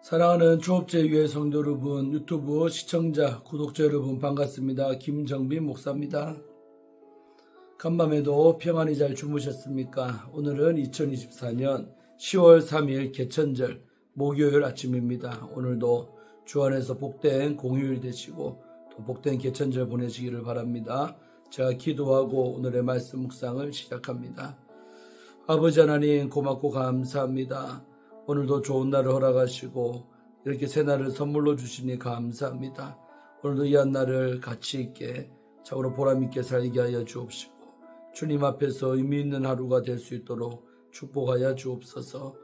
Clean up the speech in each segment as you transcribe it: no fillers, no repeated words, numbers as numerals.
사랑하는 주업제위의 성도 여러분, 유튜브 시청자, 구독자 여러분 반갑습니다. 김정빈 목사입니다. 간밤에도 평안히 잘 주무셨습니까? 오늘은 2024년 10월 3일 개천절 목요일 아침입니다. 오늘도 주 안에서 복된 공휴일 되시고 또 복된 개천절 보내시기를 바랍니다. 제가 기도하고 오늘의 말씀 묵상을 시작합니다. 아버지 하나님 고맙고 감사합니다. 오늘도 좋은 날을 허락하시고 이렇게 새 날을 선물로 주시니 감사합니다. 오늘도 이 한 날을 가치 있게 참으로 보람 있게 살게 하여 주옵시고 주님 앞에서 의미 있는 하루가 될 수 있도록 축복하여 주옵소서.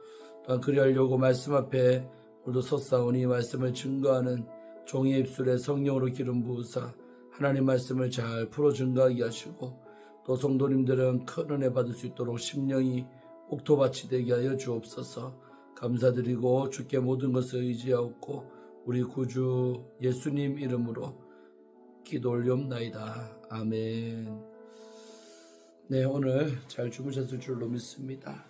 또한 그리하려고 말씀 앞에 오늘도 섰사오니 말씀을 증거하는 종의 입술에 성령으로 기름 부으사 하나님 말씀을 잘 풀어 증거하게 하시고 또 성도님들은 큰 은혜 받을 수 있도록 심령이 옥토밭이 되게 하여 주옵소서. 감사드리고 주께 모든 것을 의지하옵고 우리 구주 예수님 이름으로 기도 올리옵나이다. 아멘. 네, 오늘 잘 주무셨을 줄로 믿습니다.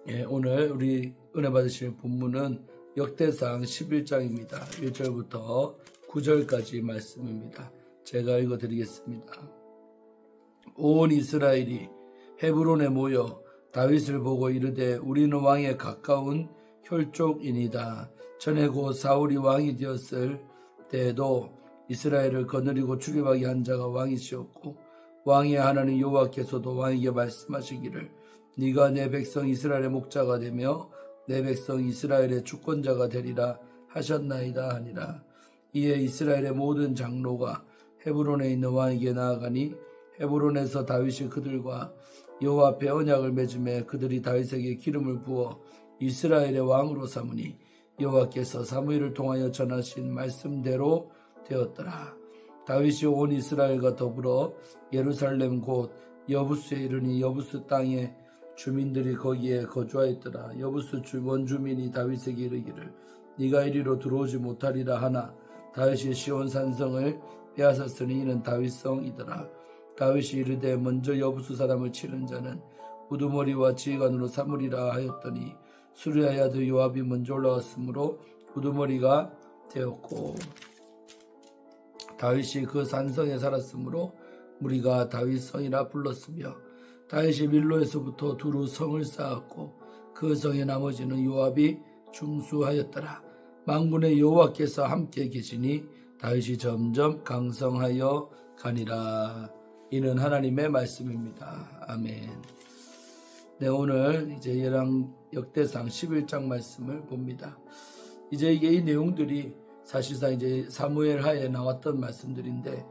네, 오늘 우리 은혜 받으실 본문은 역대상 11장입니다. 1절부터 9절까지 말씀입니다. 제가 읽어드리겠습니다. 온 이스라엘이 헤브론에 모여 다윗을 보고 이르되 우리는 왕에 가까운 혈족이니이다. 전에 곧 사울이 왕이 되었을 때에도 이스라엘을 거느리고 출입하게 한 자가 왕이시었고 왕의 하나님 여호와께서도 왕에게 말씀하시기를 네가 내 백성 이스라엘의 목자가 되며 내 백성 이스라엘의 주권자가 되리라 하셨나이다 하니라. 이에 이스라엘의 모든 장로가 헤브론에 있는 왕에게 나아가니 헤브론에서 다윗이 그들과 여호와 앞에 언약을 맺음에 그들이 다윗에게 기름을 부어 이스라엘의 왕으로 삼으니 여호와께서 사무엘을 통하여 전하신 말씀대로 되었더라. 다윗이 온 이스라엘과 더불어 예루살렘 곧 여부스에 이르니 여부스 땅의 주민들이 거기에 거주하였더라. 여부스 원주민이 다윗에게 이르기를 네가 이리로 들어오지 못하리라 하나 다윗이 시온 산성을 빼앗았으니 이는 다윗성이더라. 다윗이 이르되 먼저 여부수 사람을 치는 자는 우두머리와 지휘관으로 삼으리라 하였더니 수리아의 아들 요압이 먼저 올라왔으므로 우두머리가 되었고 다윗이 그 산성에 살았으므로 무리가 다윗성이라 불렀으며 다윗이 밀로에서부터 두루 성을 쌓았고 그 성의 나머지는 요압이 중수하였더라. 만군의 여호와께서 함께 계시니 다윗이 점점 강성하여 가니라. 이는 하나님의 말씀입니다. 아멘. 네, 오늘 이제 역대상 11장 말씀을 봅니다. 이제 이게 이 내용들이 사실상 이제 사무엘 하에 나왔던 말씀들인데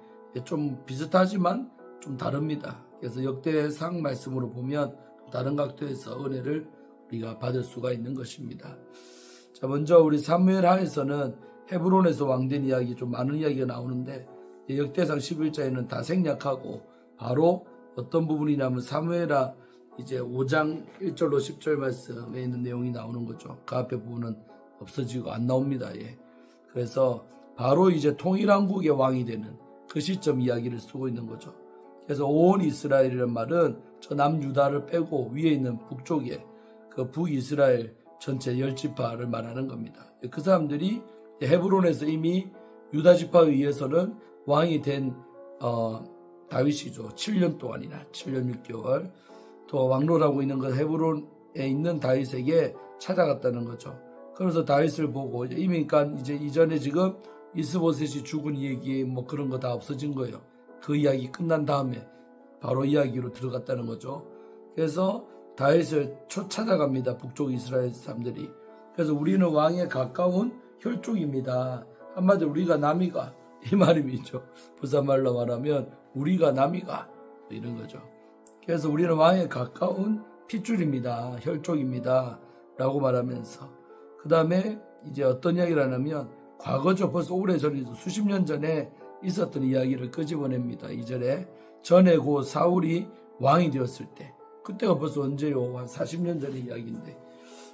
좀 비슷하지만 좀 다릅니다. 그래서 역대상 말씀으로 보면 다른 각도에서 은혜를 우리가 받을 수가 있는 것입니다. 자, 먼저 우리 사무엘 하에서는 헤브론에서 왕된 이야기 좀 많은 이야기가 나오는데 역대상 11장에는 다 생략하고 바로 어떤 부분이냐면 사무엘하 이제 5장 1절로 10절 말씀에 있는 내용이 나오는 거죠. 그 앞에 부분은 없어지고 안 나옵니다. 예. 그래서 바로 이제 통일왕국의 왕이 되는 그 시점 이야기를 쓰고 있는 거죠. 그래서 온 이스라엘이라는 말은 저 남유다를 빼고 위에 있는 북쪽에 그 북이스라엘 전체 10지파를 말하는 겁니다. 그 사람들이 헤브론에서 이미 유다 지파에 의해서는 왕이 된 다윗이죠. 7년 동안이나 7년 6개월 또 왕로라고 있는 그 헤브론에 있는 다윗에게 찾아갔다는 거죠. 그래서 다윗을 보고 이미 그러니까 이제 이전에 지금 이스보셋이 죽은 얘기 뭐 그런 거 다 없어진 거예요. 그 이야기 끝난 다음에 바로 이야기로 들어갔다는 거죠. 그래서 다윗을 찾아갑니다. 북쪽 이스라엘 사람들이. 그래서 우리는 왕에 가까운 혈족입니다. 한마디로 우리가 남이가 이 말이죠. 부산말로 말하면 우리가 남이가 이런 거죠. 그래서 우리는 왕에 가까운 핏줄입니다. 혈족입니다. 라고 말하면서 그 다음에 이제 어떤 이야기를 하냐면 과거죠. 벌써 오래전이죠. 수십 년 전에 있었던 이야기를 끄집어냅니다. 2절에 전에 곧 사울이 왕이 되었을 때 그때가 벌써 언제요? 한 40년 전의 이야기인데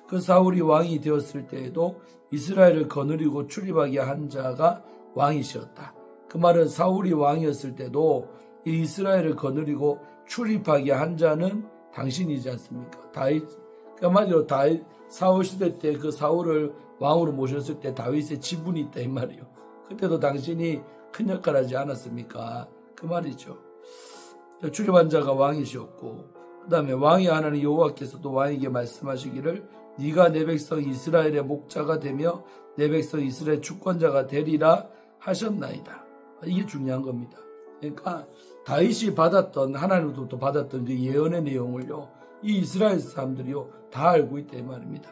그 사울이 왕이 되었을 때에도 이스라엘을 거느리고 출입하게 한 자가 왕이시었다. 그 말은 사울이 왕이었을 때도 이 이스라엘을 거느리고 출입하게 한 자는 당신이지 않습니까? 다윗 한마디로 사울 시대 때 그 사울을 왕으로 모셨을 때 다윗의 지분이 있다 이 말이요. 그때도 당신이 큰 역할을 하지 않았습니까? 그 말이죠. 주립한 자가 왕이시었고 그 다음에 왕이 하나님 여호와께서도 왕에게 말씀하시기를 네가 내 백성 이스라엘의 목자가 되며 내 백성 이스라엘 주권자가 되리라 하셨나이다. 이게 중요한 겁니다. 그러니까 다윗이 받았던 하나님으로부터 받았던 그 예언의 내용을요 이 이스라엘 사람들이요 다 알고 있다 이 말입니다.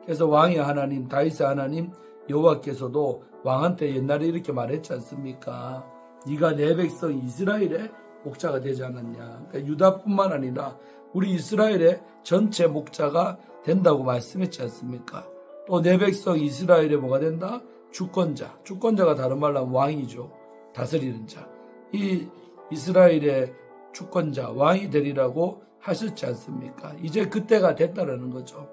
그래서 왕의 하나님 다윗의 하나님 여호와께서도 왕한테 옛날에 이렇게 말했지 않습니까? 네가 내 백성 이스라엘의 목자가 되지 않았냐. 그러니까 유다뿐만 아니라 우리 이스라엘의 전체 목자가 된다고 말씀했지 않습니까? 또 내 백성 이스라엘의 뭐가 된다? 주권자가 다른 말로 하면 왕이죠. 다스리는 자. 이 이스라엘의 주권자 왕이 되리라고 하셨지 않습니까? 이제 그때가 됐다라는 거죠.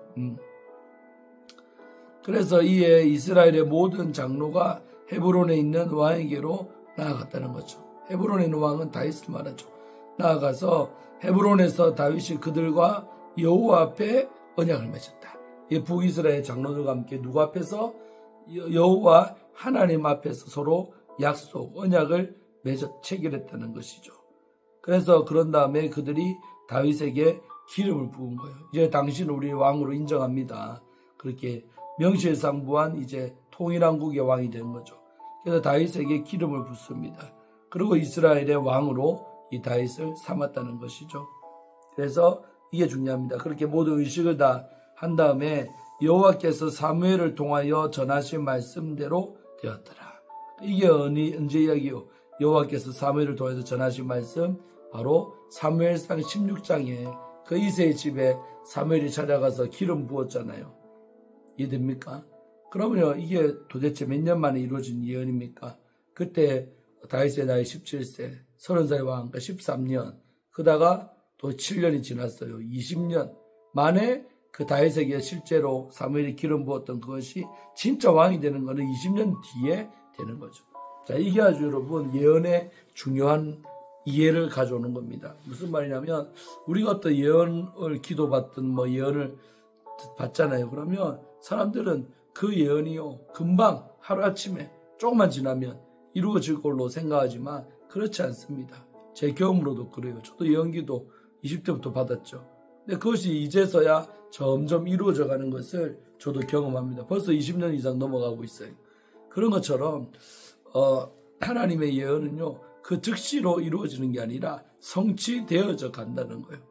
그래서 이에 이스라엘의 모든 장로가 헤브론에 있는 왕에게로 나아갔다는 거죠. 헤브론에 있는 왕은 다윗을 말하죠. 나아가서 헤브론에서 다윗이 그들과 여호와 앞에 언약을 맺었다. 이 북이스라엘 장로들과 함께 누구 앞에서? 여호와 하나님 앞에서 서로 약속, 언약을 체결했다는 것이죠. 그래서 그런 다음에 그들이 다윗에게 기름을 부은 거예요. 이제 당신을 우리 왕으로 인정합니다. 그렇게 명실상부한 이제 통일왕국의 왕이 된 거죠. 그래서 다윗에게 기름을 붓습니다. 그리고 이스라엘의 왕으로 이 다윗을 삼았다는 것이죠. 그래서 이게 중요합니다. 그렇게 모든 의식을 다 한 다음에 여호와께서 사무엘을 통하여 전하신 말씀대로 되었더라. 이게 언제 이야기요? 여호와께서 사무엘을 통해서 전하신 말씀 바로 사무엘상 16장에 그 이새의 집에 사무엘이 찾아가서 기름 부었잖아요. 이해됩니까? 그러면요 이게 도대체 몇 년 만에 이루어진 예언입니까? 그때 다윗의 나이 17세 30살 왕 13년 그다가 또 7년이 지났어요. 20년 만에 그 다윗에게 실제로 사무엘이 기름 부었던 그것이 진짜 왕이 되는 것은 20년 뒤에 되는 거죠. 자, 이게 아주 여러분 예언의 중요한 이해를 가져오는 겁니다. 무슨 말이냐면 우리가 어떤 예언을 기도받든 뭐 예언을 받잖아요. 그러면 사람들은 그 예언이요 금방 하루아침에 조금만 지나면 이루어질 걸로 생각하지만 그렇지 않습니다. 제 경험으로도 그래요. 저도 예언기도 20대부터 받았죠. 근데 그것이 이제서야 점점 이루어져 가는 것을 저도 경험합니다. 벌써 20년 이상 넘어가고 있어요. 그런 것처럼 하나님의 예언은요 그 즉시로 이루어지는 게 아니라 성취되어져 간다는 거예요.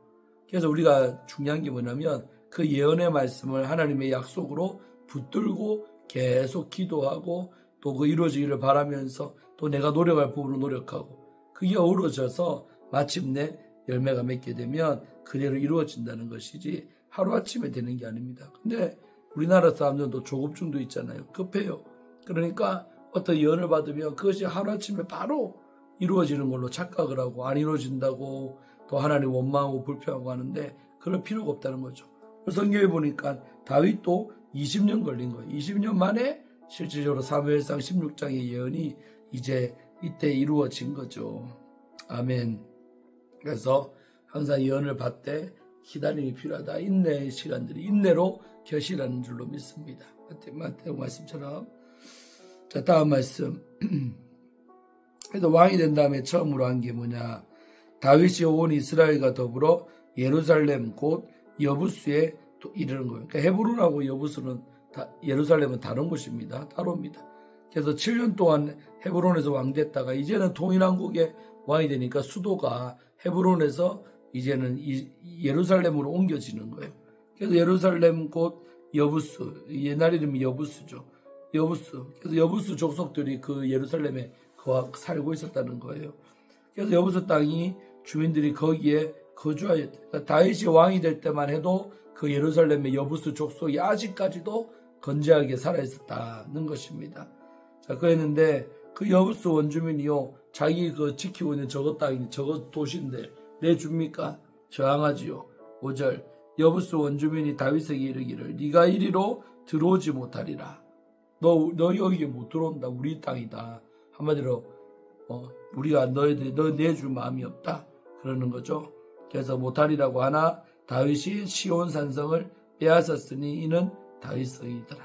그래서 우리가 중요한 게 뭐냐면 그 예언의 말씀을 하나님의 약속으로 붙들고 계속 기도하고 또 그 이루어지기를 바라면서 또 내가 노력할 부분으로 노력하고 그게 어우러져서 마침내 열매가 맺게 되면 그대로 이루어진다는 것이지 하루아침에 되는 게 아닙니다. 근데 우리나라 사람들도 조급증도 있잖아요. 급해요. 그러니까 어떤 예언을 받으면 그것이 하루아침에 바로 이루어지는 걸로 착각을 하고 안 이루어진다고 또 하나님 원망하고 불평하고 하는데 그럴 필요가 없다는 거죠. 성경에 보니까 다윗도 20년 걸린 거예요. 20년 만에 실질적으로 사무엘상 16장의 예언이 이제 이때 이루어진 거죠. 아멘. 그래서 항상 예언을 받되 기다림이 필요하다. 인내의 시간들이 인내로 결실하는 줄로 믿습니다. 마태복 말씀처럼. 자, 다음 말씀. 그래서 왕이 된 다음에 처음으로 한 게 뭐냐. 다윗이 온 이스라엘과 더불어 예루살렘 곧 여부수에 또 이르는 거예요. 그러니까 헤브론하고 여부수는 예루살렘은 다른 곳입니다. 따로입니다. 그래서 7년 동안 헤브론에서 왕됐다가 이제는 통일왕국의 왕이 되니까 수도가 헤브론에서 이제는 예루살렘으로 옮겨지는 거예요. 그래서 예루살렘 곧 여부수, 옛날 이름이 여부수죠. 여부수. 그래서 여부수 족속들이 그 예루살렘에 살고 있었다는 거예요. 그래서 여부수 땅이 주민들이 거기에 거주하였다. 그러니까 다윗이 왕이 될 때만 해도 그 예루살렘의 여부수 족속이 아직까지도 건재하게 살아있었다는 것입니다. 자, 그랬는데 그 여부수 원주민이요, 자기 그 지키고 있는 저것 땅이 저것 도시인데 내줍니까? 저항하지요. 5절 여부수 원주민이 다윗에게 이르기를 네가 이리로 들어오지 못하리라. 너 여기에 못 들어온다. 우리 땅이다. 한마디로 우리가 너 내줄 마음이 없다. 그러는 거죠. 그래서 못하리라고 하나 다윗이 시온 산성을 빼앗았으니 이는 다윗성이더라.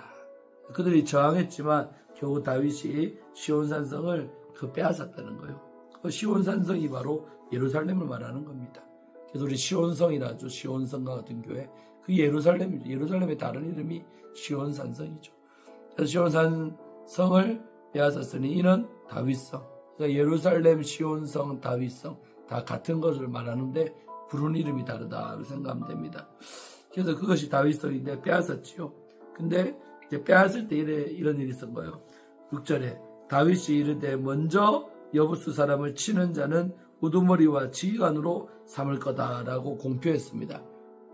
그들이 저항했지만 겨우 다윗이 시온산성을 빼앗았다는 거예요. 그 시온산성이 바로 예루살렘을 말하는 겁니다. 그래서 우리 시온성이라 하죠. 시온성과 같은 교회. 그 예루살렘의 다른 이름이 시온산성이죠. 그래서 시온산성을 빼앗았으니 이는 다윗성. 그러니까 예루살렘, 시온성, 다윗성 다 같은 것을 말하는데 부르는 이름이 다르다고 생각하면 됩니다. 그래서 그것이 다윗성인데 빼앗았지요. 근데 이제 빼앗을 때 이런 일이 있었던 거예요. 6절에 다윗이 이르되 먼저 여부수 사람을 치는 자는 우두머리와 지휘관으로 삼을 거다라고 공표했습니다.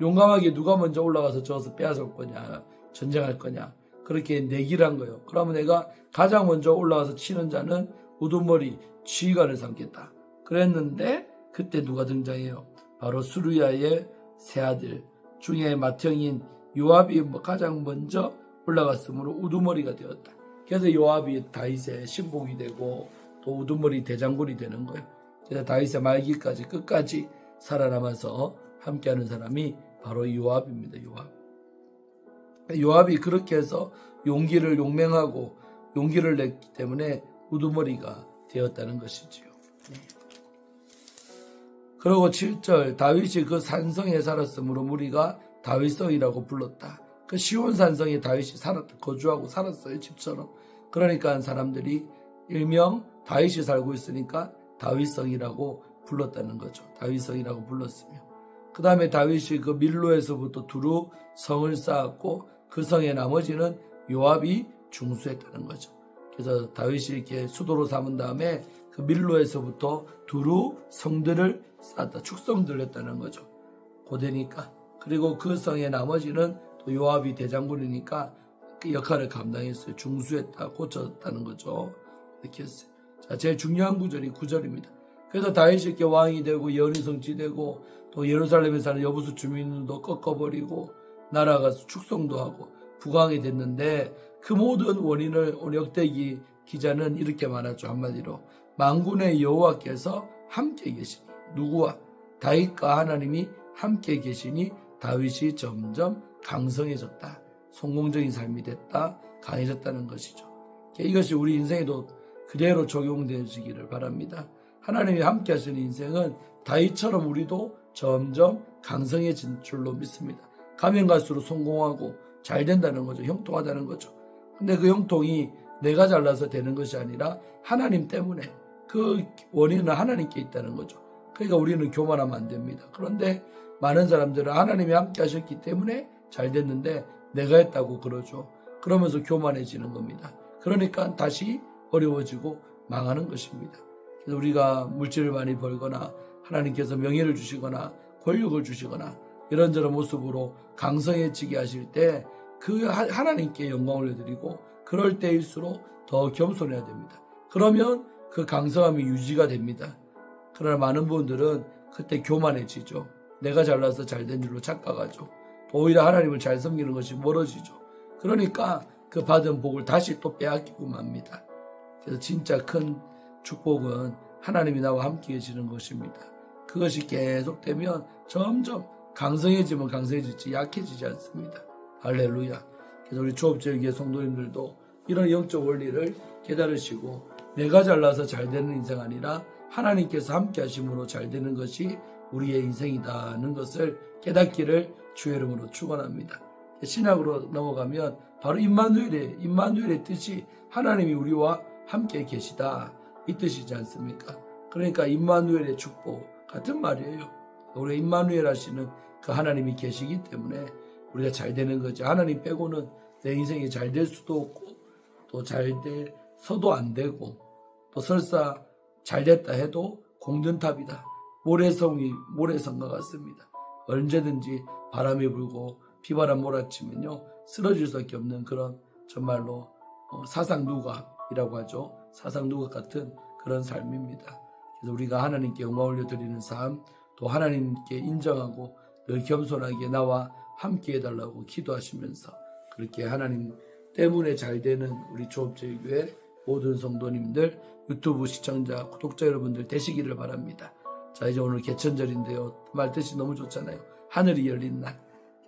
용감하게 누가 먼저 올라가서 저것을 빼앗을 거냐, 전쟁할 거냐, 그렇게 내기를 한 거예요. 그러면 내가 가장 먼저 올라가서 치는 자는 우두머리, 지휘관을 삼겠다. 그랬는데 그때 누가 등장해요? 바로 수르야의 세 아들 중에 맏형인 요압이 가장 먼저 올라갔으므로 우두머리가 되었다. 그래서 요압이 다윗의 신복이 되고 또 우두머리 대장군이 되는 거예요. 그래서 다윗의 말기까지 끝까지 살아남아서 함께하는 사람이 바로 요압입니다. 요압이 그렇게 해서 용맹하고 용기를 냈기 때문에 우두머리가 되었다는 것이지요. 그리고 7절 다윗이 그 산성에 살았으므로 무리가 다윗성이라고 불렀다. 그 시온산성에 다윗이 거주하고 살았어요. 집처럼. 그러니까 사람들이 일명 다윗이 살고 있으니까 다윗성이라고 불렀다는 거죠. 다윗성이라고 불렀으며 그 다음에 다윗이 그 밀로에서부터 두루 성을 쌓았고 그 성의 나머지는 요압이 중수했다는 거죠. 그래서 다윗이 이렇게 수도로 삼은 다음에 그 밀로에서부터 두루 성들을 쌓았다. 축성들을 했다는 거죠. 고대니까. 그리고 그 성의 나머지는 또 요압이 대장군이니까 그 역할을 감당했어요. 중수했다. 고쳤다는 거죠. 이렇게 했어요. 자, 제일 중요한 구절이 9절입니다. 그래서 다윗이 이렇게 왕이 되고 예언이 성취되고 또 예루살렘에 사는 여부수 주민도 꺾어버리고 나라가 축성도 하고 부강이 됐는데 그 모든 원인을 오늘 역대기 기자는 이렇게 말하죠. 한마디로 만군의 여호와께서 함께 계시니 누구와? 다윗과 하나님이 함께 계시니 다윗이 점점 강성해졌다. 성공적인 삶이 됐다. 강해졌다는 것이죠. 이것이 우리 인생에도 그대로 적용되시기를 바랍니다. 하나님이 함께 하시는 인생은 다윗처럼 우리도 점점 강성해진 줄로 믿습니다. 가면 갈수록 성공하고 잘 된다는 거죠. 형통하다는 거죠. 근데 그 형통이 내가 잘나서 되는 것이 아니라 하나님 때문에 그 원인은 하나님께 있다는 거죠. 그러니까 우리는 교만하면 안 됩니다. 그런데 많은 사람들은 하나님이 함께 하셨기 때문에 잘 됐는데 내가 했다고 그러죠. 그러면서 교만해지는 겁니다. 그러니까 다시 어려워지고 망하는 것입니다. 그래서 우리가 물질을 많이 벌거나 하나님께서 명예를 주시거나 권력을 주시거나 이런저런 모습으로 강성해지게 하실 때 그 하나님께 영광을 드리고 그럴 때일수록 더 겸손해야 됩니다. 그러면 그 강성함이 유지가 됩니다. 그러나 많은 분들은 그때 교만해지죠. 내가 잘나서 잘된 줄로 착각하죠. 오히려 하나님을 잘 섬기는 것이 멀어지죠. 그러니까 그 받은 복을 다시 또 빼앗기고 맙니다. 그래서 진짜 큰 축복은 하나님이 나와 함께 계시는 것입니다. 그것이 계속되면 점점 강성해지면 강성해지지 약해지지 않습니다. 할렐루야. 그래서 우리 조업제일교회 성도님들도 이런 영적 원리를 깨달으시고 내가 잘나서 잘 되는 인생 아니라 하나님께서 함께 하심으로 잘 되는 것이 우리의 인생이다는 것을 깨닫기를 주의 이름으로 축원합니다. 신약으로 넘어가면 바로 임마누엘의 뜻이 하나님이 우리와 함께 계시다 이 뜻이지 않습니까? 그러니까 임마누엘의 축복 같은 말이에요. 우리 임마누엘 하시는 그 하나님이 계시기 때문에 우리가 잘 되는 거죠. 하나님 빼고는 내 인생이 잘 될 수도 없고 또 잘 돼서도 안 되고 또 설사 잘 됐다 해도 공든탑이다. 모래성과 같습니다. 언제든지 바람이 불고 비바람 몰아치면요 쓰러질 수밖에 없는 그런 정말로 사상누각이라고 하죠. 사상누각 같은 그런 삶입니다. 그래서 우리가 하나님께 영광 올려드리는 삶, 또 하나님께 인정하고 늘 겸손하게 나와 함께 해달라고 기도하시면서 그렇게 하나님 때문에 잘 되는 우리 조업제일교회 모든 성도님들, 유튜브 시청자, 구독자 여러분들 되시기를 바랍니다. 자, 이제 오늘 개천절인데요. 말 뜻이 너무 좋잖아요. 하늘이 열린 날.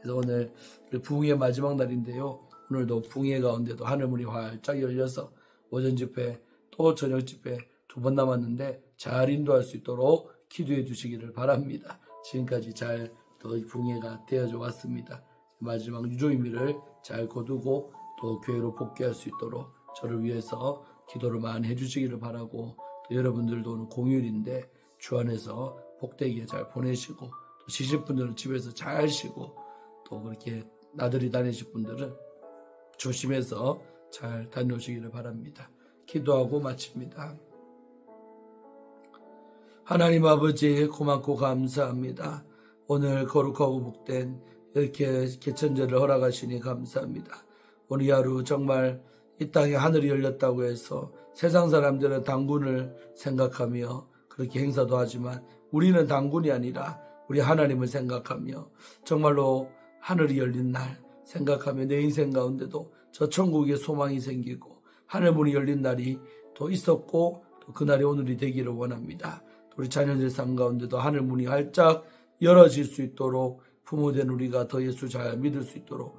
그래서 오늘 우리 부흥회 마지막 날인데요. 오늘도 부흥회 가운데도 하늘문이 활짝 열려서 오전 집회 또 저녁 집회 2번 남았는데 잘 인도할 수 있도록 기도해 주시기를 바랍니다. 지금까지 잘 부흥회가 되어져 왔습니다. 마지막 유종일미를 잘 거두고 또 교회로 복귀할 수 있도록 저를 위해서 기도를 많이 해주시기를 바라고, 또 여러분들도 오늘 공휴일인데 주 안에서 복되게 잘 보내시고, 또 쉬실 분들은 집에서 잘 쉬고, 또 그렇게 나들이 다니실 분들은 조심해서 잘 다녀오시기를 바랍니다. 기도하고 마칩니다. 하나님 아버지, 고맙고 감사합니다. 오늘 거룩하고 복된 이렇게 개천절을 허락하시니 감사합니다. 오늘 하루 정말 이 땅에 하늘이 열렸다고 해서 세상 사람들은 당군을 생각하며 그렇게 행사도 하지만 우리는 당군이 아니라 우리 하나님을 생각하며 정말로 하늘이 열린 날 생각하며 내 인생 가운데도 저 천국의 소망이 생기고 하늘문이 열린 날이 또 있었고, 또 그날이 오늘이 되기를 원합니다. 우리 자녀들 삶 가운데도 하늘문이 활짝 열어질 수 있도록 부모된 우리가 더 예수 잘 믿을 수 있도록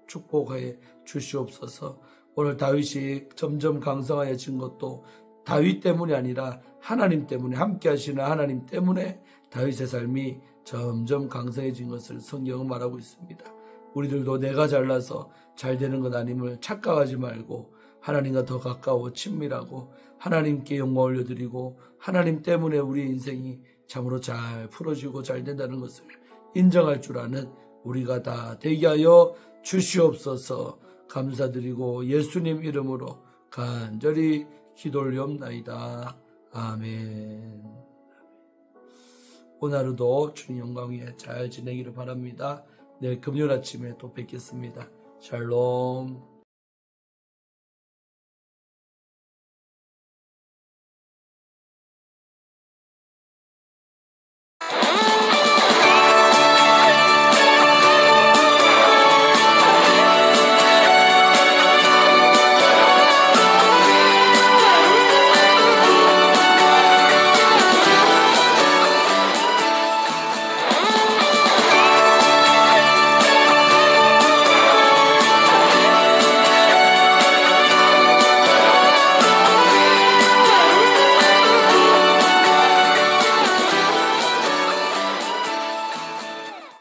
축복해 주시옵소서. 오늘 다윗이 점점 강성하여진 것도 다윗 때문이 아니라 하나님 때문에, 함께 하시는 하나님 때문에 다윗의 삶이 점점 강성해진 것을 성경은 말하고 있습니다. 우리들도 내가 잘나서 잘 되는 것 아님을 착각하지 말고 하나님과 더 가까워 친밀하고 하나님께 영광 올려드리고 하나님 때문에 우리의 인생이 참으로 잘 풀어지고 잘 된다는 것을 인정할 줄 아는 우리가 다 되게 하여 주시옵소서. 감사드리고 예수님 이름으로 간절히 기도 올리옵나이다. 아멘. 오늘 하루도 주님 영광 위에 잘 지내기를 바랍니다. 내일 금요일 아침에 또 뵙겠습니다. 샬롬.